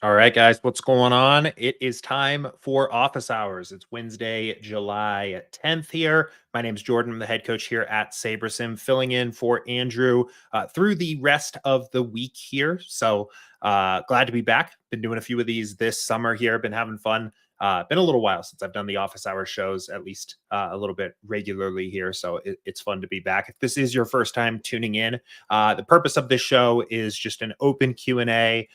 All right, guys, what's going on? It is time for office hours. It's Wednesday, July 10th here. My name's Jordan. I'm the head coach here at SaberSim, filling in for Andrew through the rest of the week here. So glad to be back. Been doing a few of these this summer here. Been having fun. Been a little while since I've done the office hour shows, at least a little bit regularly here. So it's fun to be back. If this is your first time tuning in, the purpose of this show is just an open Q&A.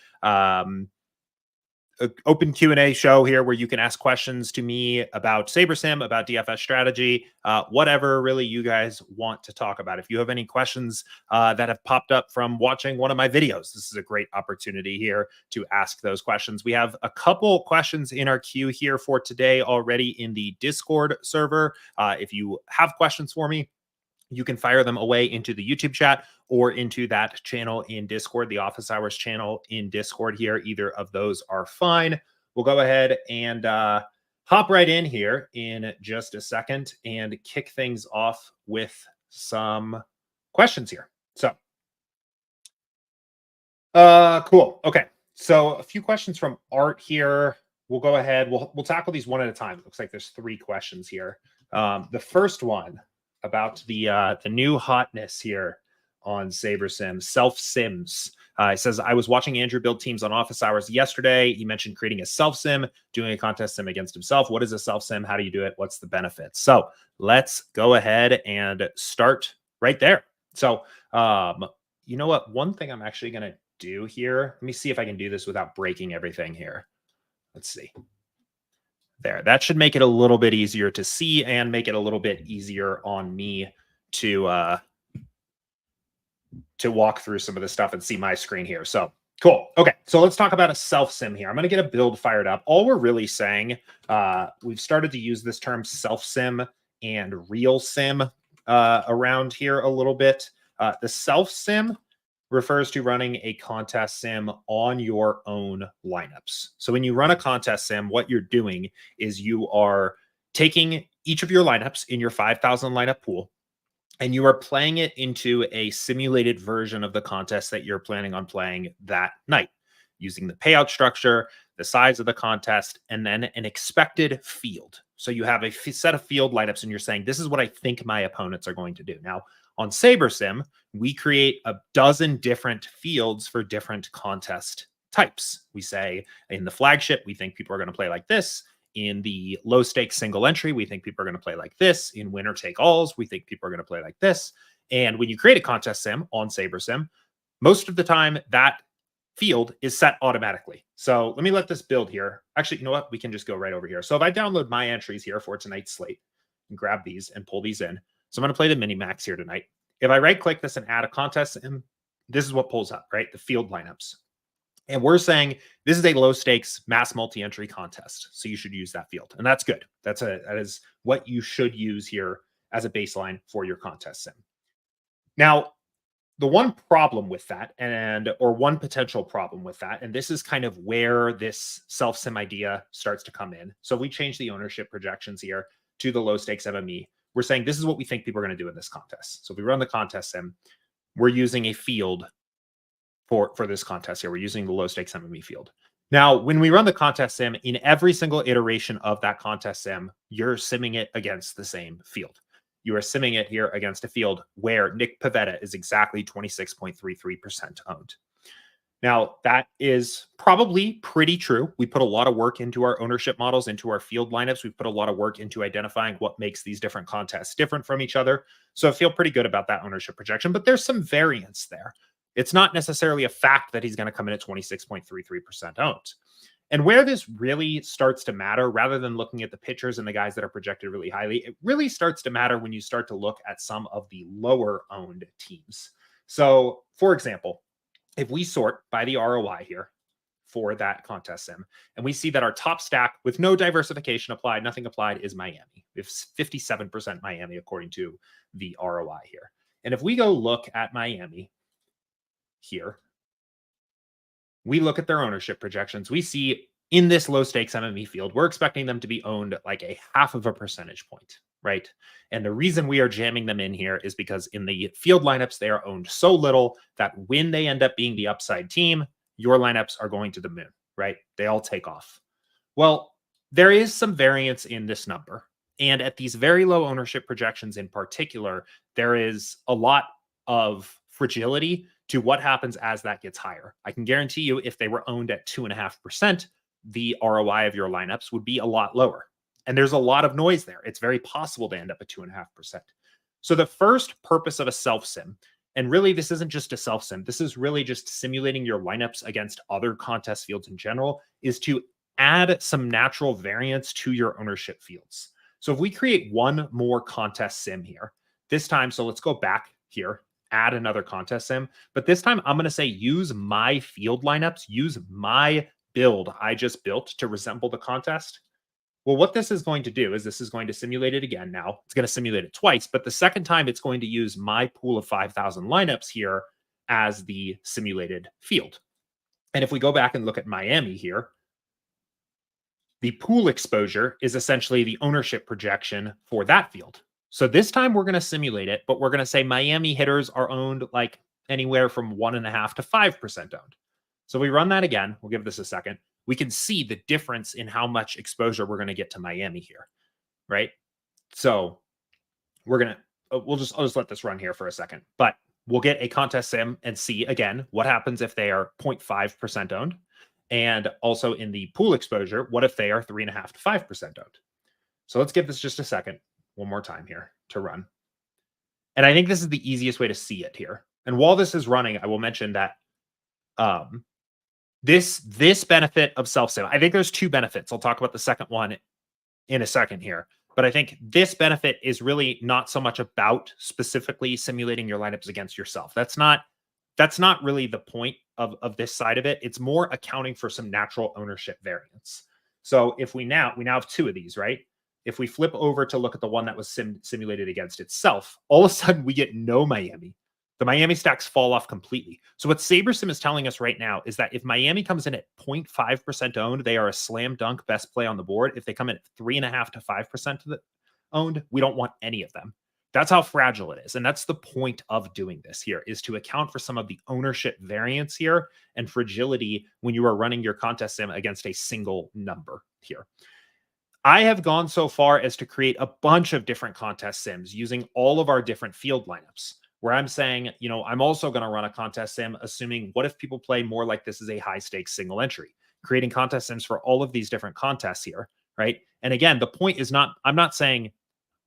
Open Q&A show here where you can ask questions to me about SaberSim, about DFS strategy, whatever really you guys want to talk about. If you have any questions that have popped up from watching one of my videos, this is a great opportunity here to ask those questions. We have a couple questions in our queue here for today already in the Discord server. If you have questions for me, you can fire them away into the YouTube chat or into that channel in Discord, the Office Hours channel in Discord here. Either of those are fine. We'll go ahead and hop right in here in just a second and kick things off with some questions here. So, cool. Okay. So a few questions from Art here. We'll go ahead. We'll tackle these one at a time. It looks like there's 3 questions here. The first one about the new hotness here on SaberSim, self-sims. It says, I was watching Andrew build teams on office hours yesterday. He mentioned creating a self-sim, doing a contest sim against himself. What is a self-sim? How do you do it? What's the benefits? So let's go ahead and start right there. So you know what? One thing I'm actually going to do here, let me see if I can do this without breaking everything here. Let's see. There, that should make it a little bit easier to see and make it a little bit easier on me to walk through some of the stuff and see my screen here. So cool. Okay, so let's talk about a self-sim here. I'm going to get a build fired up. All we're really saying, we've started to use this term self-sim and real sim around here a little bit. The self-sim refers to running a contest sim on your own lineups. So when you run a contest sim, what you're doing is you are taking each of your lineups in your 5,000 lineup pool, and you are playing it into a simulated version of the contest that you're planning on playing that night, using the payout structure, the size of the contest, and then an expected field. So you have a set of field lineups, and you're saying, this is what I think my opponents are going to do. Now, on SaberSim, we create a dozen different fields for different contest types. We say in the flagship, we think people are going to play like this. In the low stakes single entry, we think people are going to play like this. In winner take alls, we think people are going to play like this. And when you create a contest sim on SaberSim, most of the time that field is set automatically. So let me let this build here. Actually, you know what? We can just go right over here. So if I download my entries here for tonight's slate and grab these and pull these in. So I'm going to play the mini max here tonight. If I right click this and add a contest sim, this is what pulls up, right? The field lineups. And we're saying this is a low stakes mass multi-entry contest. So you should use that field. And that's good. That is what you should use here as a baseline for your contest sim. Now, the one problem with that, or one potential problem with that, and this is kind of where this self-sim idea starts to come in. So we change the ownership projections here to the low stakes MME. We're saying this is what we think people are going to do in this contest. So if we run the contest sim, we're using a field for this contest here. We're using the low stakes MME field. Now, when we run the contest sim, in every single iteration of that contest sim, you're simming it against the same field. You are simming it here against a field where Nick Pivetta is exactly 26.33% owned. Now, that is probably pretty true. We put a lot of work into our ownership models, into our field lineups. We've put a lot of work into identifying what makes these different contests different from each other. So I feel pretty good about that ownership projection, but there's some variance there. It's not necessarily a fact that he's going to come in at 26.33% owned. And where this really starts to matter, rather than looking at the pitchers and the guys that are projected really highly, it really starts to matter when you start to look at some of the lower owned teams. So, for example, if we sort by the ROI here for that contest sim, and we see that our top stack with no diversification applied, nothing applied, is Miami. We have 57% Miami according to the ROI here. And if we go look at Miami here, we look at their ownership projections. We see in this low stakes MME field, we're expecting them to be owned like a 0.5 percentage point, right? And the reason we are jamming them in here is because in the field lineups, they are owned so little that when they end up being the upside team, your lineups are going to the moon. right? They all take off. Well, there is some variance in this number. And at these very low ownership projections in particular, there is a lot of fragility to what happens as that gets higher. I can guarantee you, if they were owned at 2.5%, the ROI of your lineups would be a lot lower. And there's a lot of noise there. It's very possible to end up at 2.5%. So the first purpose of a self sim, and really this isn't just a self sim, this is really just simulating your lineups against other contest fields in general, is to add some natural variance to your ownership fields. So if we create one more contest sim here, this time, so let's go back here, add another contest sim, but this time I'm going to say use my field lineups, use my build I just built to resemble the contest. Well, what this is going to do is this is going to simulate it again now. It's going to simulate it twice, but the second time it's going to use my pool of 5,000 lineups here as the simulated field. And if we go back and look at Miami here, the pool exposure is essentially the ownership projection for that field. So this time we're going to simulate it, but we're going to say Miami hitters are owned like anywhere from 1.5 to 5% owned. So we run that again. We'll give this a second. We can see the difference in how much exposure we're going to get to Miami here, right? So we're going to, I'll just let this run here for a second, but we'll get a contest sim and see again what happens if they are 0.5% owned. And also in the pool exposure, what if they are 3.5 to 5% owned? So let's give this just a second, one more time here to run. And I think this is the easiest way to see it here. And while this is running, I will mention that this benefit of self-sim, I think there's two benefits. I'll talk about the second one in a second here. But I think this benefit is really not so much about specifically simulating your lineups against yourself. That's not really the point of this side of it. It's more accounting for some natural ownership variance. So if we now have two of these, right? If we flip over to look at the one that was simulated against itself, all of a sudden we get no Miami. The Miami stacks fall off completely. So what SaberSim is telling us right now is that if Miami comes in at 0.5% owned, they are a slam dunk best play on the board. If they come in at 3.5 to 5% owned, we don't want any of them. That's how fragile it is. And that's the point of doing this here, is to account for some of the ownership variance here and fragility when you are running your contest sim against a single number here. I have gone so far as to create a bunch of different contest sims using all of our different field lineups, where I'm saying, you know, I'm also going to run a contest sim, assuming what if people play more like this is a high stakes single entry, creating contest sims for all of these different contests here, right? And again, the point is not, I'm not saying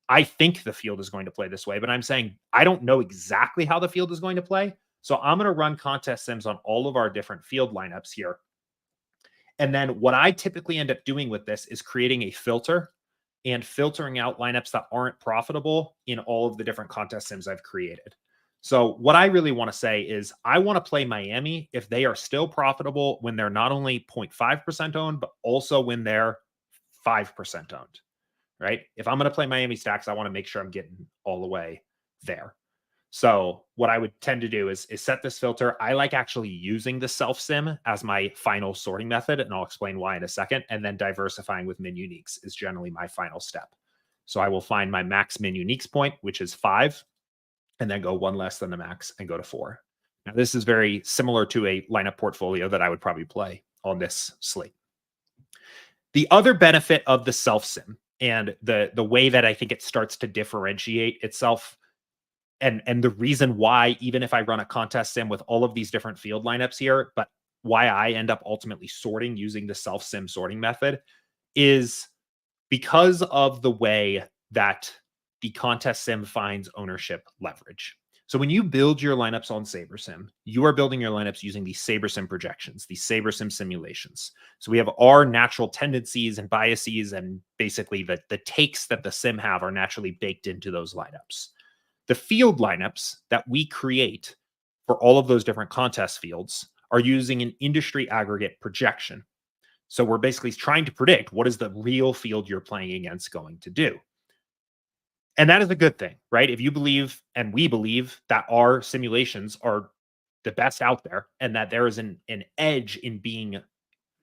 I think the field is going to play this way, but I'm saying I don't know exactly how the field is going to play. So I'm going to run contest sims on all of our different field lineups here. And then what I typically end up doing with this is creating a filter and filtering out lineups that aren't profitable in all of the different contest sims I've created. So what I really want to say is I want to play Miami if they are still profitable when they're not only 0.5% owned, but also when they're 5% owned, right? If I'm going to play Miami stacks, I want to make sure I'm getting all the way there. So what I would tend to do is set this filter. I like actually using the self sim as my final sorting method, and I'll explain why in a second. And then diversifying with min uniques is generally my final step. So I will find my max min uniques point, which is 5, and then go one less than the max and go to 4. Now this is very similar to a lineup portfolio that I would probably play on this slate. The other benefit of the self sim and the way that I think it starts to differentiate itself, and the reason why, even if I run a contest sim with all of these different field lineups here, but why I end up ultimately sorting using the self sim sorting method, is because of the way that the contest sim finds ownership leverage. So when you build your lineups on SaberSim, you are building your lineups using the SaberSim projections, the SaberSim simulations. So we have our natural tendencies and biases, and basically the takes that the sim have are naturally baked into those lineups. The field lineups that we create for all of those different contest fields are using an industry aggregate projection. So we're basically trying to predict what is the real field you're playing against going to do. And that is a good thing, right? If you believe, and we believe, that our simulations are the best out there and that there is an edge in being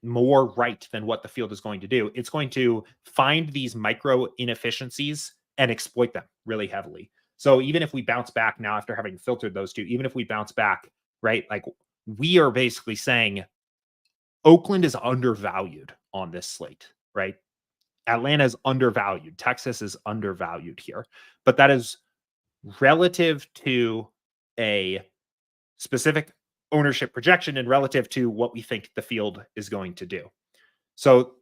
more right than what the field is going to do, it's going to find these micro inefficiencies and exploit them really heavily. So even if we bounce back now after having filtered those two, even if we bounce back, right, like we are basically saying Oakland is undervalued on this slate, right? Atlanta is undervalued. Texas is undervalued here, but that is relative to a specific ownership projection and relative to what we think the field is going to do. So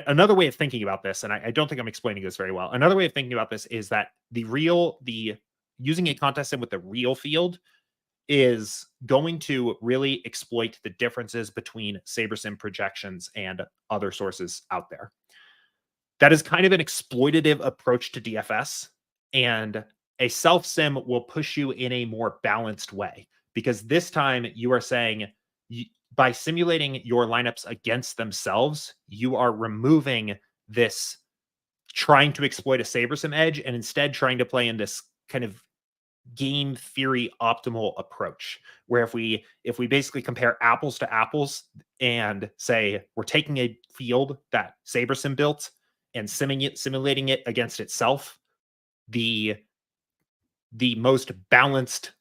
another way of thinking about this, and I don't think I'm explaining this very well. Another way of thinking about this is that the using a contest sim with the real field is going to really exploit the differences between SaberSim projections and other sources out there. That is kind of an exploitative approach to DFS, and a self sim will push you in a more balanced way, because this time you are saying, by simulating your lineups against themselves, you are removing this trying to exploit a SaberSim edge and instead trying to play in this kind of game theory optimal approach, where if we basically compare apples to apples and say we're taking a field that SaberSim built and simulating it against itself, the most balanced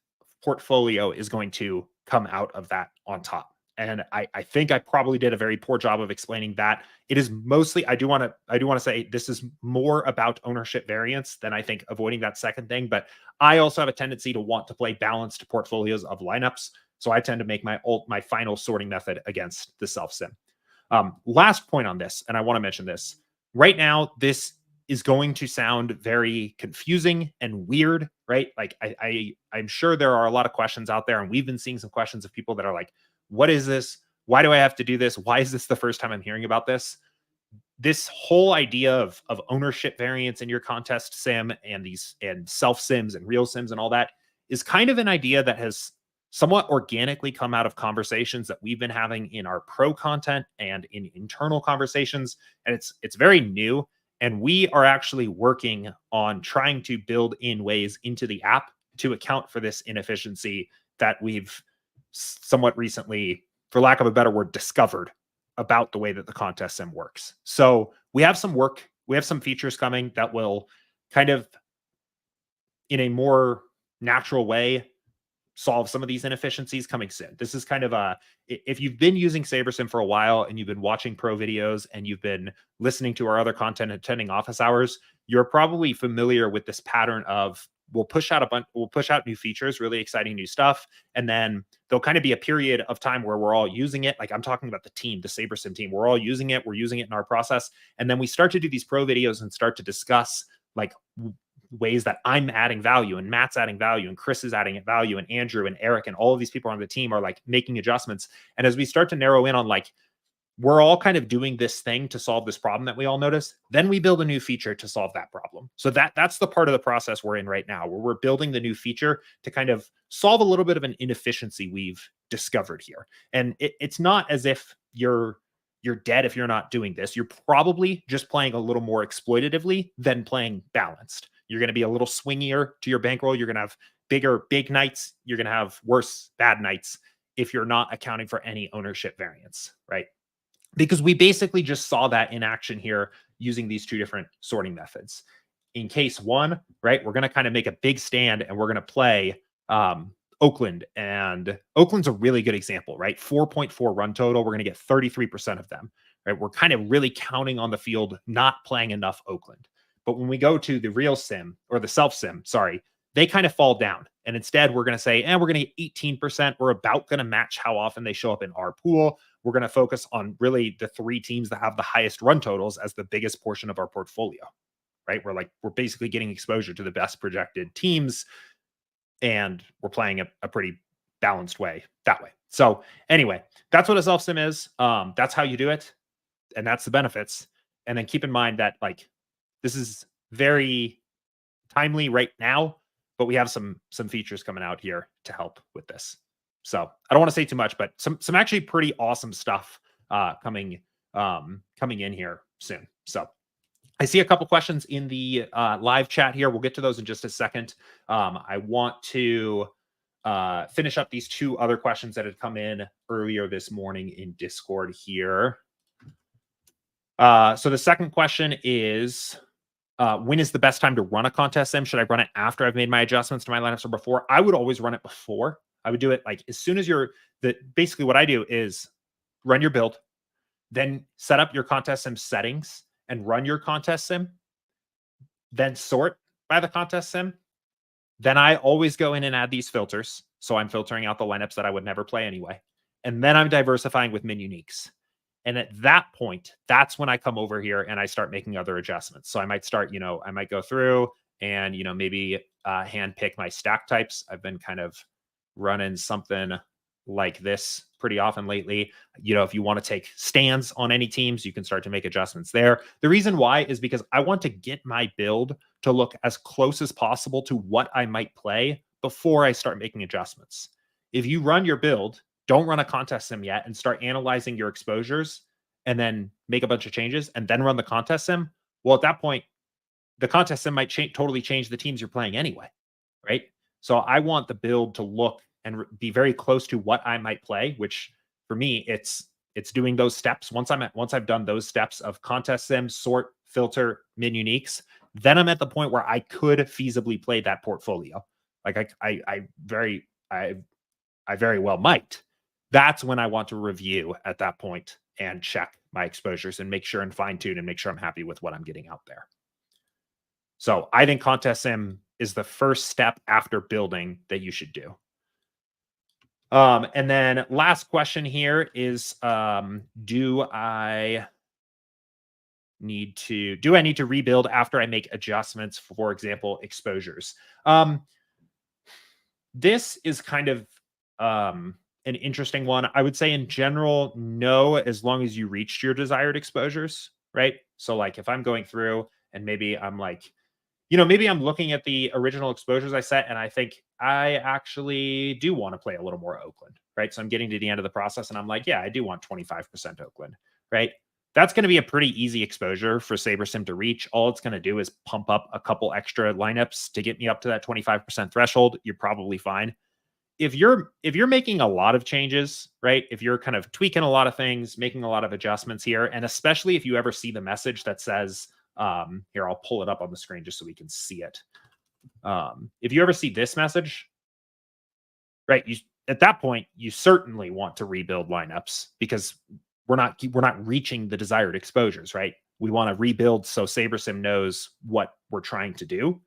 portfolio is going to come out of that on top. And I think I probably did a very poor job of explaining that. It is mostly, I do want to say this is more about ownership variance than I think avoiding that second thing. But I also have a tendency to want to play balanced portfolios of lineups. So I tend to make my final sorting method against the self sim. Last point on this, and I want to mention this right now, this is going to sound very confusing and weird, right? Like I'm sure there are a lot of questions out there, and we've been seeing some questions of people that are like, what is this? Why do I have to do this? Why is this the first time I'm hearing about this? This whole idea of ownership variance in your contest sim and self sims and real sims and all that is kind of an idea that has somewhat organically come out of conversations that we've been having in our pro content and in internal conversations. And it's very new. And we are actually working on trying to build in ways into the app to account for this inefficiency that we've somewhat recently, for lack of a better word, discovered about the way that the contest sim works. So we have some features coming that will kind of, in a more natural way, solve some of these inefficiencies coming soon. This is kind of if you've been using SaberSim for a while and you've been watching pro videos and you've been listening to our other content, attending office hours, you're probably familiar with this pattern of we'll push out new features, really exciting new stuff, and then there'll kind of be a period of time where we're all using it. Like I'm talking about the SaberSim team. We're all using it. We're using it in our process. And then we start to do these pro videos and start to discuss like ways that I'm adding value and Matt's adding value and Chris is adding value and Andrew and Eric and all of these people on the team are like making adjustments. And as we start to narrow in on like, we're all kind of doing this thing to solve this problem that we all notice, then we build a new feature to solve that problem. So that's the part of the process we're in right now, where we're building the new feature to kind of solve a little bit of an inefficiency we've discovered here. And it's not as if you're dead if you're not doing this. You're probably just playing a little more exploitatively than playing balanced. You're going to be a little swingier to your bankroll. You're going to have big nights. You're going to have worse bad nights if you're not accounting for any ownership variance, right? Because we basically just saw that in action here using these two different sorting methods. In case one, right, we're going to kind of make a big stand and we're going to play Oakland. And Oakland's a really good example, right? 4.4 run total. We're going to get 33% of them, right? We're kind of really counting on the field not playing enough Oakland. But when we go to the real sim or the self sim, sorry, they kind of fall down. And instead, we're going to say, we're going to get 18%. We're about going to match how often they show up in our pool. We're going to focus on really the three teams that have the highest run totals as the biggest portion of our portfolio, right? We're basically getting exposure to the best projected teams, and we're playing a pretty balanced way that way. So anyway, that's what a self sim is. That's how you do it. And that's the benefits. And then keep in mind that like, this is very timely right now, but we have some features coming out here to help with this. So I don't want to say too much, but some actually pretty awesome stuff coming in here soon. So I see a couple questions in the live chat here. We'll get to those in just a second. I want to finish up these two other questions that had come in earlier this morning in Discord here. So the second question is, when is the best time to run a contest sim? Should I run it after I've made my adjustments to my lineups or before? I would always run it before. I would do it like as soon as basically what I do is run your build, then set up your contest sim settings and run your contest sim, then sort by the contest sim. Then I always go in and add these filters. So I'm filtering out the lineups that I would never play anyway. And then I'm diversifying with min uniques. And at that point, that's when I come over here and I start making other adjustments. So I might start, I might go through and, maybe hand pick my stack types. I've been kind of running something like this pretty often lately. If you want to take stands on any teams, you can start to make adjustments there. The reason why is because I want to get my build to look as close as possible to what I might play before I start making adjustments. If you run your build, don't run a contest sim yet and start analyzing your exposures and then make a bunch of changes and then run the contest sim. Well, at that point, the contest sim might totally change the teams you're playing anyway, right? So I want the build to look and be very close to what I might play, which for me, it's doing those steps. Once I've done those steps of contest sim, sort, filter, min uniques, then I'm at the point where I could feasibly play that portfolio. Like I very well might. That's when I want to review at that point and check my exposures and make sure and fine tune and make sure I'm happy with what I'm getting out there. So I think contest sim is the first step after building that you should do. And then last question here is, do I need to rebuild after I make adjustments, for example, exposures? This is kind of an interesting one. I would say in general, no, as long as you reached your desired exposures, right? So like if I'm going through and maybe I'm like, maybe I'm looking at the original exposures I set and I think I actually do want to play a little more Oakland, right? So I'm getting to the end of the process and I'm like, yeah, I do want 25% Oakland, right? That's going to be a pretty easy exposure for SaberSim to reach. All it's going to do is pump up a couple extra lineups to get me up to that 25% threshold. You're probably fine. If you're making a lot of changes, right? If you're kind of tweaking a lot of things, making a lot of adjustments here, and especially if you ever see the message that says, here, I'll pull it up on the screen just so we can see it. If you ever see this message, right, at that point, you certainly want to rebuild lineups because we're not reaching the desired exposures, right? We want to rebuild so SaberSim knows what we're trying to do.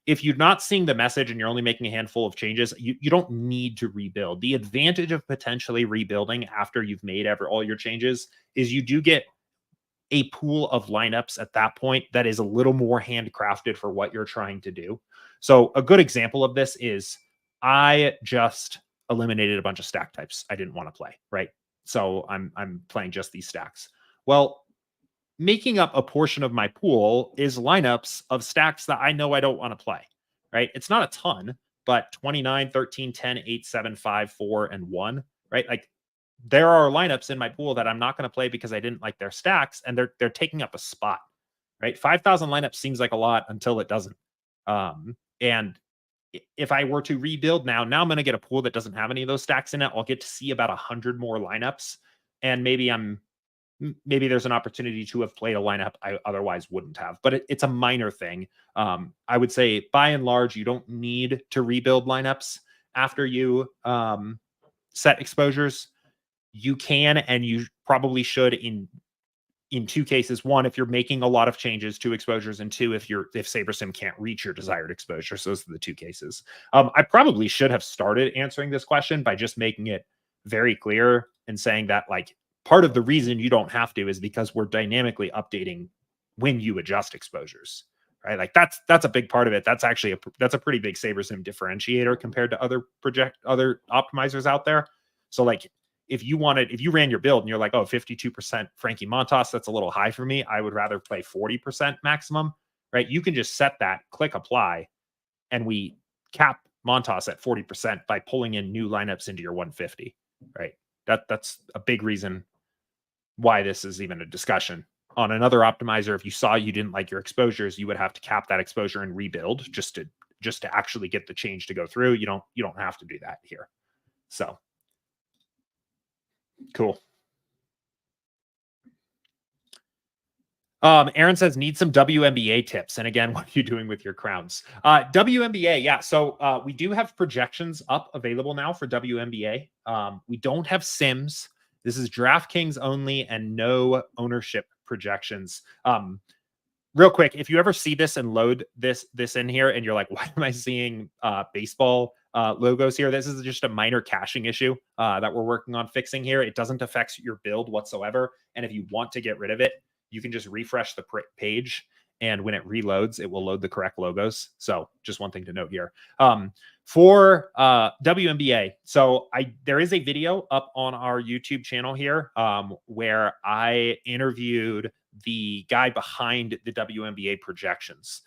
If you're not seeing the message and you're only making a handful of changes, you don't need to rebuild. The advantage of potentially rebuilding after you've made all your changes is you do get a pool of lineups at that point that is a little more handcrafted for what you're trying to do. So a good example of this is I just eliminated a bunch of stack types I didn't want to play, right? So I'm playing just these stacks. Well, making up a portion of my pool is lineups of stacks that I know I don't want to play, right? It's not a ton, but 29, 13, 10, 8, 7, 5, 4, and 1, right? Like there are lineups in my pool that I'm not going to play because I didn't like their stacks and they're taking up a spot, right? 5,000 lineups seems like a lot until it doesn't. And if I were to rebuild now I'm going to get a pool that doesn't have any of those stacks in it. I'll get to see about 100 more lineups and maybe there's an opportunity to have played a lineup I otherwise wouldn't have, but it's a minor thing. I would say by and large, you don't need to rebuild lineups after you set exposures. You can, and you probably should in two cases. One, if you're making a lot of changes to exposures, and two, if SaberSim can't reach your desired exposure. So those are the two cases. I probably should have started answering this question by just making it very clear and saying that like, part of the reason you don't have to is because we're dynamically updating when you adjust exposures, right? Like that's a big part of it. That's actually that's a pretty big SaberSim differentiator compared to other optimizers out there. So like if you ran your build and you're like, oh, 52% Frankie Montas, that's a little high for me. I would rather play 40% maximum, right? You can just set that, click apply, and we cap Montas at 40% by pulling in new lineups into your 150, right? That's a big reason why this is even a discussion. On another optimizer, if you saw you didn't like your exposures, you would have to cap that exposure and rebuild just to actually get the change to go through. You don't have to do that here. So cool. Aaron says, need some WNBA tips. And again, what are you doing with your crowns? WNBA, yeah. So we do have projections up available now for WNBA. We don't have sims This is DraftKings only and no ownership projections. Real quick, if you ever see this and load this in here and you're like, why am I seeing baseball logos here? This is just a minor caching issue that we're working on fixing here. It doesn't affect your build whatsoever. And if you want to get rid of it, you can just refresh the page. And when it reloads, it will load the correct logos. So just one thing to note here. For WNBA, so there is a video up on our YouTube channel here where I interviewed the guy behind the WNBA projections.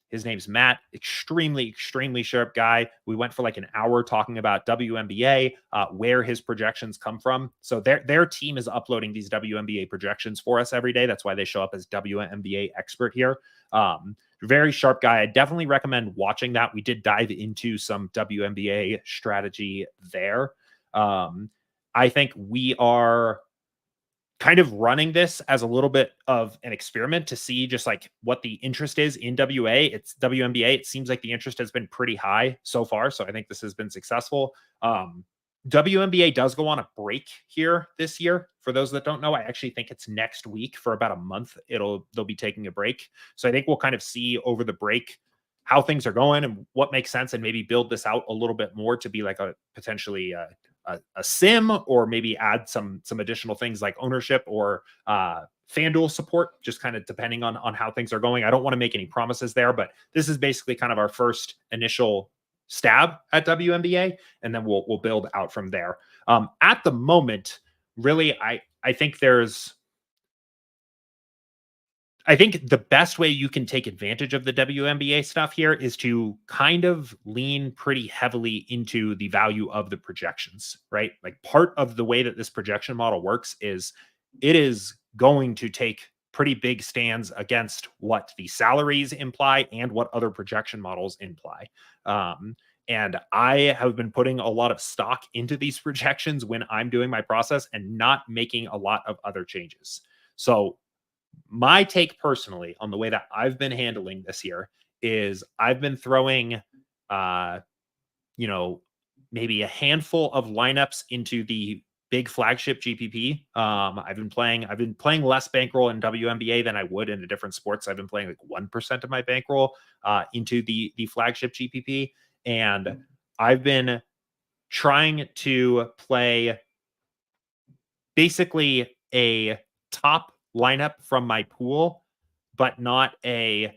His name's Matt, extremely sharp guy. We went for like an hour talking about WNBA, where his projections come from. So their team is uploading these WNBA projections for us every day. That's why they show up as WNBA expert here. Very sharp guy. I definitely recommend watching that. We did dive into some WNBA strategy there. I think we are kind of running this as a little bit of an experiment to see just like what the interest is in WNBA. It seems like the interest has been pretty high so far. So I think this has been successful. WNBA does go on a break here this year. For those that don't know, I actually think it's next week for about a month. They'll be taking a break. So I think we'll kind of see over the break how things are going and what makes sense, and maybe build this out a little bit more to be like a potentially a sim, or maybe add some additional things like ownership or FanDuel support, just kind of depending on how things are going. I don't want to make any promises there, but this is basically kind of our first initial stab at WNBA, and then we'll build out from there. At the moment, really, I think the best way you can take advantage of the WNBA stuff here is to kind of lean pretty heavily into the value of the projections, right? Like, part of the way that this projection model works is it is going to take pretty big stands against what the salaries imply and what other projection models imply. And I have been putting a lot of stock into these projections when I'm doing my process and not making a lot of other changes. So my take personally on the way that I've been handling this here is I've been throwing, maybe a handful of lineups into the big flagship GPP. I've been playing less bankroll in WNBA than I would in a different sports. I've been playing like 1% of my bankroll into the flagship GPP. And I've been trying to play basically a top lineup from my pool, but not the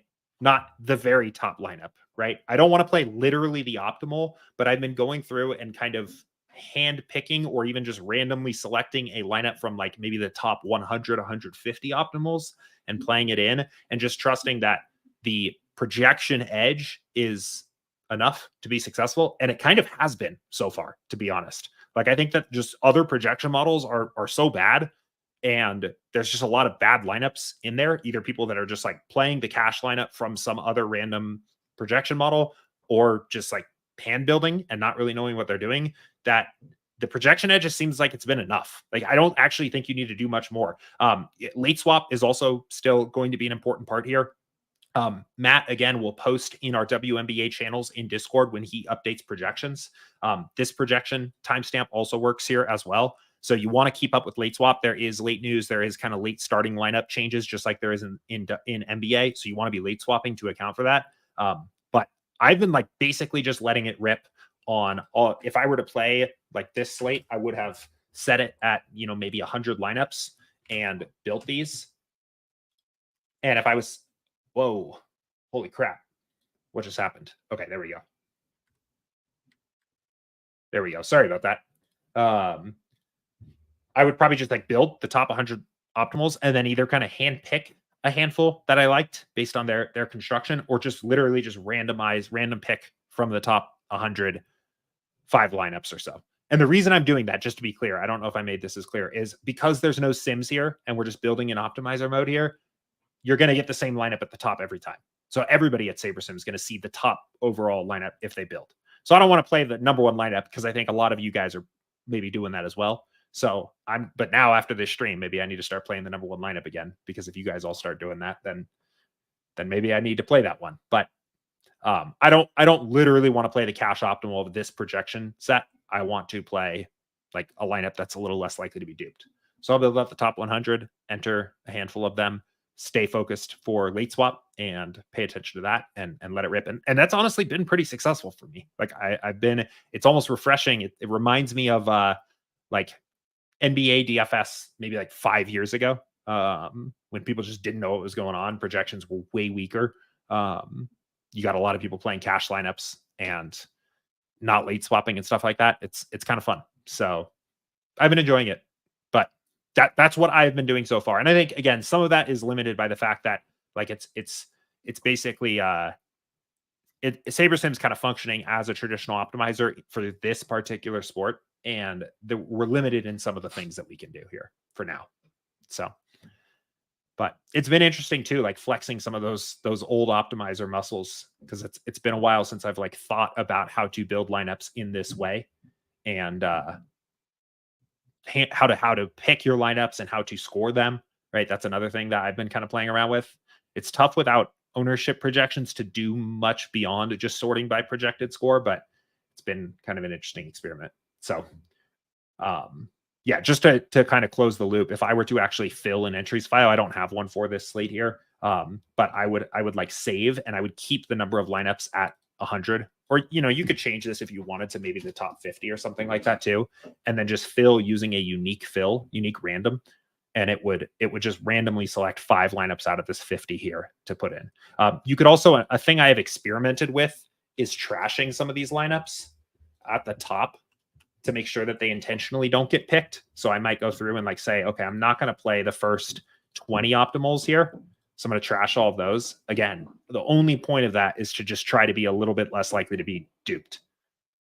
very top lineup, right? I don't want to play literally the optimal, but I've been going through and kind of hand picking or even just randomly selecting a lineup from like maybe the top 100, 150 optimals and playing it in, and just trusting that the projection edge is enough to be successful. And it kind of has been so far, to be honest. Like, I think that just other projection models are so bad, and there's just a lot of bad lineups in there, either people that are just like playing the cash lineup from some other random projection model, or just like pan building and not really knowing what they're doing, that the projection edge just seems like it's been enough. Like, I don't actually think you need to do much more. Late swap is also still going to be an important part here. Matt, again, will post in our WNBA channels in Discord when he updates projections. This projection timestamp also works here as well. So you want to keep up with late swap. There is late news. There is kind of late starting lineup changes, just like there is in NBA. So you want to be late swapping to account for that. But I've been like basically just letting it rip on all. If I were to play like this slate, I would have set it at, maybe 100 lineups and built these. And if I was, whoa, holy crap, what just happened? Okay, there we go. There we go. Sorry about that. I would probably just like build the top 100 optimals and then either kind of hand pick a handful that I liked based on their construction, or just literally just random pick from the top 100 5 lineups or so. And the reason I'm doing that, just to be clear, I don't know if I made this as clear, is because there's no sims here and we're just building in optimizer mode here, you're going to get the same lineup at the top every time. So everybody at SaberSim is going to see the top overall lineup if they build. So I don't want to play the number one lineup, because I think a lot of you guys are maybe doing that as well. So but now after this stream, maybe I need to start playing the number one lineup again, because if you guys all start doing that, then maybe I need to play that one. But I don't literally want to play the cash optimal of this projection set. I want to play like a lineup that's a little less likely to be duped. So I'll build up the top 100, enter a handful of them, stay focused for late swap and pay attention to that and let it rip. And that's honestly been pretty successful for me. Like I've been, it's almost refreshing. It reminds me of like NBA DFS maybe like 5 years ago, when people just didn't know what was going on. Projections were way weaker. You got a lot of people playing cash lineups and not late swapping and stuff like that. It's kind of fun. So I've been enjoying it, but that's what I've been doing so far. And I think again, some of that is limited by the fact that like it's basically SaberSim's kind of functioning as a traditional optimizer for this particular sport, and we're limited in some of the things that we can do here for now. So, but it's been interesting too, like flexing some of those old optimizer muscles, because it's been a while since I've like thought about how to build lineups in this way, and how to pick your lineups and how to score them. Right, that's another thing that I've been kind of playing around with. It's tough without ownership projections to do much beyond just sorting by projected score, but it's been kind of an interesting experiment. So, yeah, just to kind of close the loop, if I were to actually fill an entries file, I don't have one for this slate here, but I would like save, and I would keep the number of lineups at 100, or you could change this if you wanted to maybe the top 50 or something like that too, and then just fill using a unique random, and it would just randomly select 5 lineups out of this 50 here to put in. You could also, a thing I have experimented with is trashing some of these lineups at the top to make sure that they intentionally don't get picked. So I might go through and like say, okay, I'm not going to play the first 20 optimals here, so I'm going to trash all of those. Again, the only point of that is to just try to be a little bit less likely to be duped,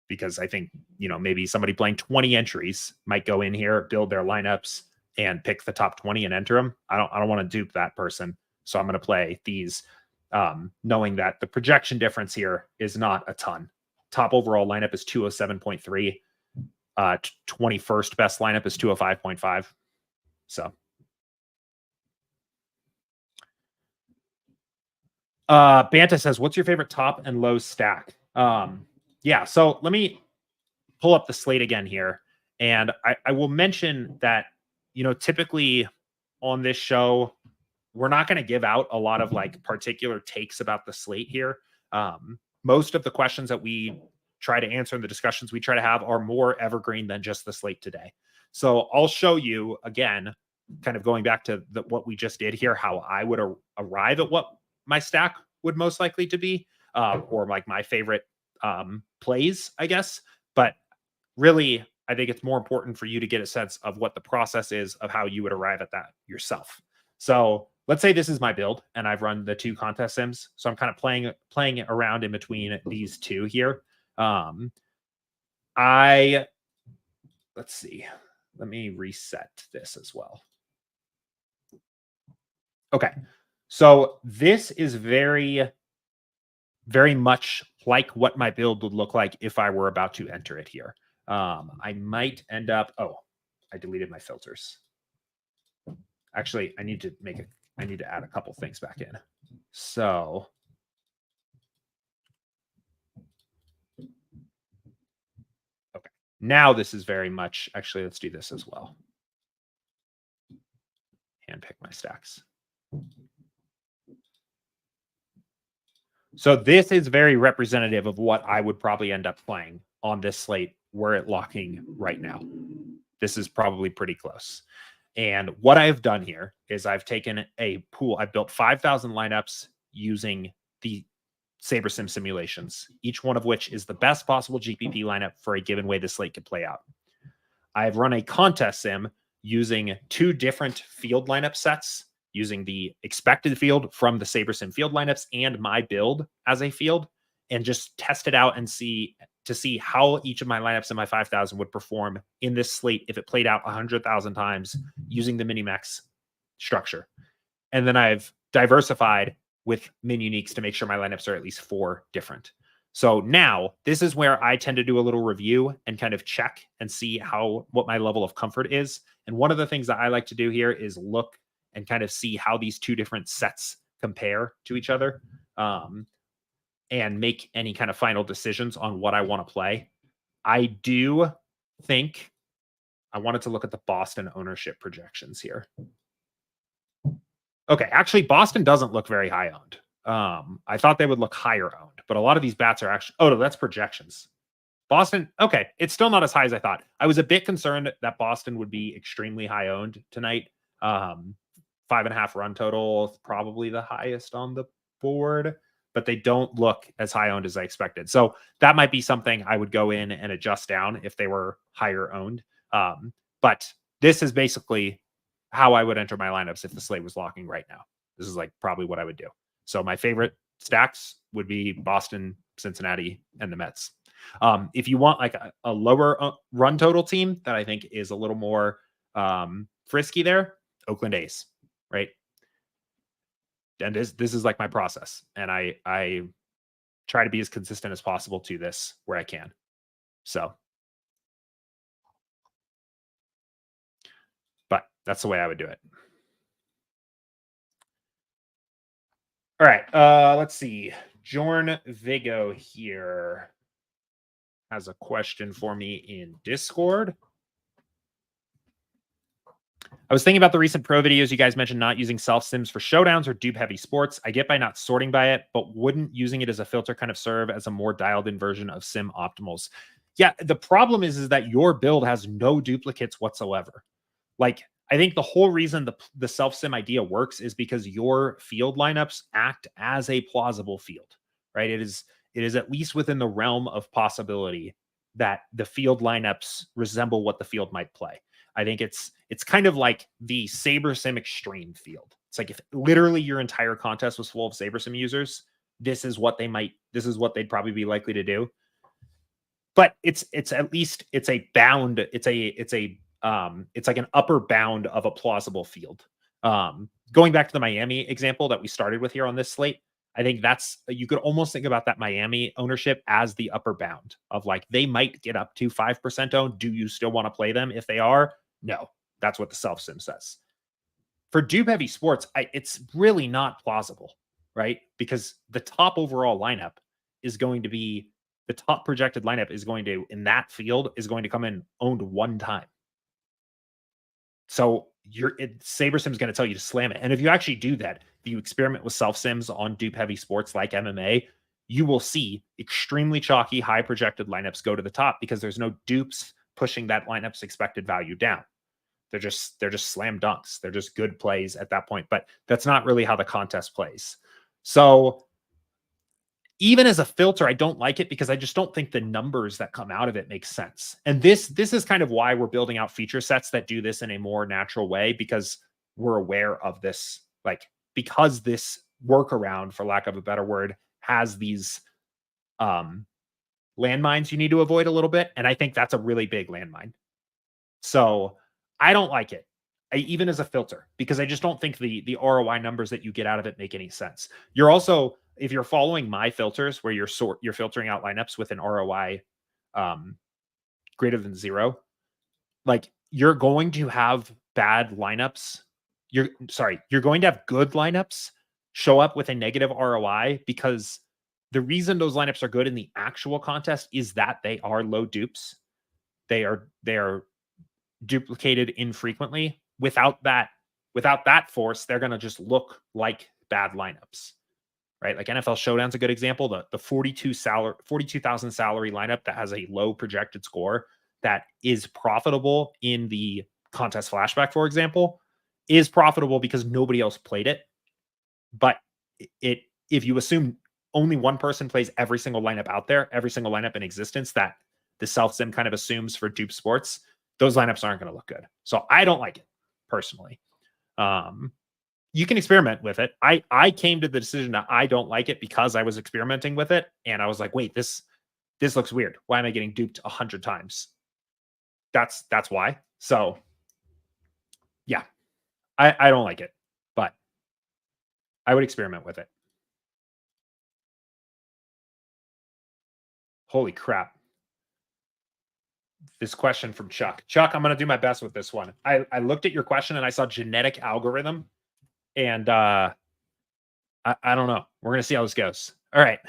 because I think, maybe somebody playing 20 entries might go in here, build their lineups, and pick the top 20 and enter them. I don't want to dupe that person. So I'm going to play these, knowing that the projection difference here is not a ton. Top overall lineup is 207.3. 21st best lineup is 205.5. So, Banta says, what's your favorite top and low stack? Yeah, so let me pull up the slate again here. And I will mention that, typically on this show, we're not going to give out a lot of like particular takes about the slate here. Most of the questions that we try to answer in the discussions we try to have are more evergreen than just the slate today. So I'll show you again, kind of going back to what we just did here, how I would arrive at what my stack would most likely to be, or like my favorite plays, I guess. But really, I think it's more important for you to get a sense of what the process is of how you would arrive at that yourself. So let's say this is my build and I've run the 2 contest sims. So I'm kind of playing it around in between these 2 here. Let's see. Let me reset this as well. Okay. So this is very, very much like what my build would look like if I were about to enter it here. I might end up, I deleted my filters. Actually, I need to add a couple things back in. So okay, now this is very much, actually, let's do this as well. Handpick my stacks. So this is very representative of what I would probably end up playing on this slate were it locking right now. This is probably pretty close. And what I've done here is I've taken a pool. I've built 5,000 lineups using the SaberSim simulations, each one of which is the best possible GPP lineup for a given way the slate could play out. I've run a contest sim using 2 different field lineup sets, using the expected field from the SaberSim field lineups and my build as a field, and just test it out and see how each of my lineups in my 5,000 would perform in this slate if it played out 100,000 times using the minimax structure. And then I've diversified with min uniques to make sure my lineups are at least 4 different. So now this is where I tend to do a little review and kind of check and see what my level of comfort is. And one of the things that I like to do here is look and kind of see how these 2 different sets compare to each other, and make any kind of final decisions on what I want to play. I do think I wanted to look at the Boston ownership projections here. Okay, actually, Boston doesn't look very high owned. I thought they would look higher owned, but a lot of these bats are actually, oh, no, that's projections. Boston, okay, it's still not as high as I thought. I was a bit concerned that Boston would be extremely high owned tonight. 5.5 run total, probably the highest on the board, but they don't look as high owned as I expected. So that might be something I would go in and adjust down if they were higher owned. But this is basically how I would enter my lineups if the slate was locking right now. This is like probably what I would do. So my favorite stacks would be Boston, Cincinnati, and the Mets. If you want like a lower run total team that I think is a little more frisky there, Oakland A's, right? And this is like my process. And I try to be as consistent as possible to this where I can. So, but that's the way I would do it. All right. Let's see. Jorn Vigo here has a question for me in Discord. I was thinking about the recent pro videos. You guys mentioned not using self sims for showdowns or dupe heavy sports. I get by not sorting by it, but wouldn't using it as a filter kind of serve as a more dialed in version of sim optimals? Yeah, the problem is that your build has no duplicates whatsoever. Like, I think the whole reason the self sim idea works is because your field lineups act as a plausible field, right? It is at least within the realm of possibility that the field lineups resemble what the field might play. I think it's kind of like the Saber Sim Extreme field. It's like if literally your entire contest was full of Saber Sim users, this is what they'd probably be likely to do. But it's at least it's a bound, it's like an upper bound of a plausible field. Going back to the Miami example that we started with here on this slate, I think you could almost think about that Miami ownership as the upper bound of like, they might get up to 5% owned. Do you still want to play them? If they are, no, that's what the self sim says. For dupe heavy sports, it's really not plausible, right? Because the top overall lineup is going to be the top projected lineup is going to, in that field, is going to come in owned one time. So Saber Sim is going to tell you to slam it. And if you actually do that, if you experiment with self sims on dupe heavy sports like MMA, you will see extremely chalky, high projected lineups go to the top because there's no dupes pushing that lineup's expected value down. They're just slam dunks. They're just good plays at that point. But that's not really how the contest plays. So even as a filter, I don't like it because I just don't think the numbers that come out of it make sense. And this is kind of why we're building out feature sets that do this in a more natural way, because we're aware of this, like, because this workaround, for lack of a better word, has these landmines you need to avoid a little bit. And I think that's a really big landmine. So I don't like it, even as a filter, because I just don't think the ROI numbers that you get out of it make any sense. You're also, if you're following my filters where you're filtering out lineups with an ROI greater than 0, like, you're going to have bad lineups. You're going to have good lineups show up with a negative ROI because the reason those lineups are good in the actual contest is that they are low dupes. They are duplicated infrequently. Without that force, they're going to just look like bad lineups, right? Like NFL Showdown's a good example. The 42,000 salary lineup that has a low projected score that is profitable in the contest flashback, for example, is profitable because nobody else played it. But if you assume only one person plays every single lineup out there, every single lineup in existence that the self sim kind of assumes for dupe sports, those lineups aren't going to look good. So I don't like it personally. You can experiment with it. I came to the decision that I don't like it because I was experimenting with it. And I was like, wait, this looks weird. Why am I getting duped 100 times? That's why. So yeah, I don't like it, but I would experiment with it. Holy crap. This question from Chuck. Chuck, I'm going to do my best with this one. I looked at your question and I saw genetic algorithm, and I don't know. We're going to see how this goes. All right.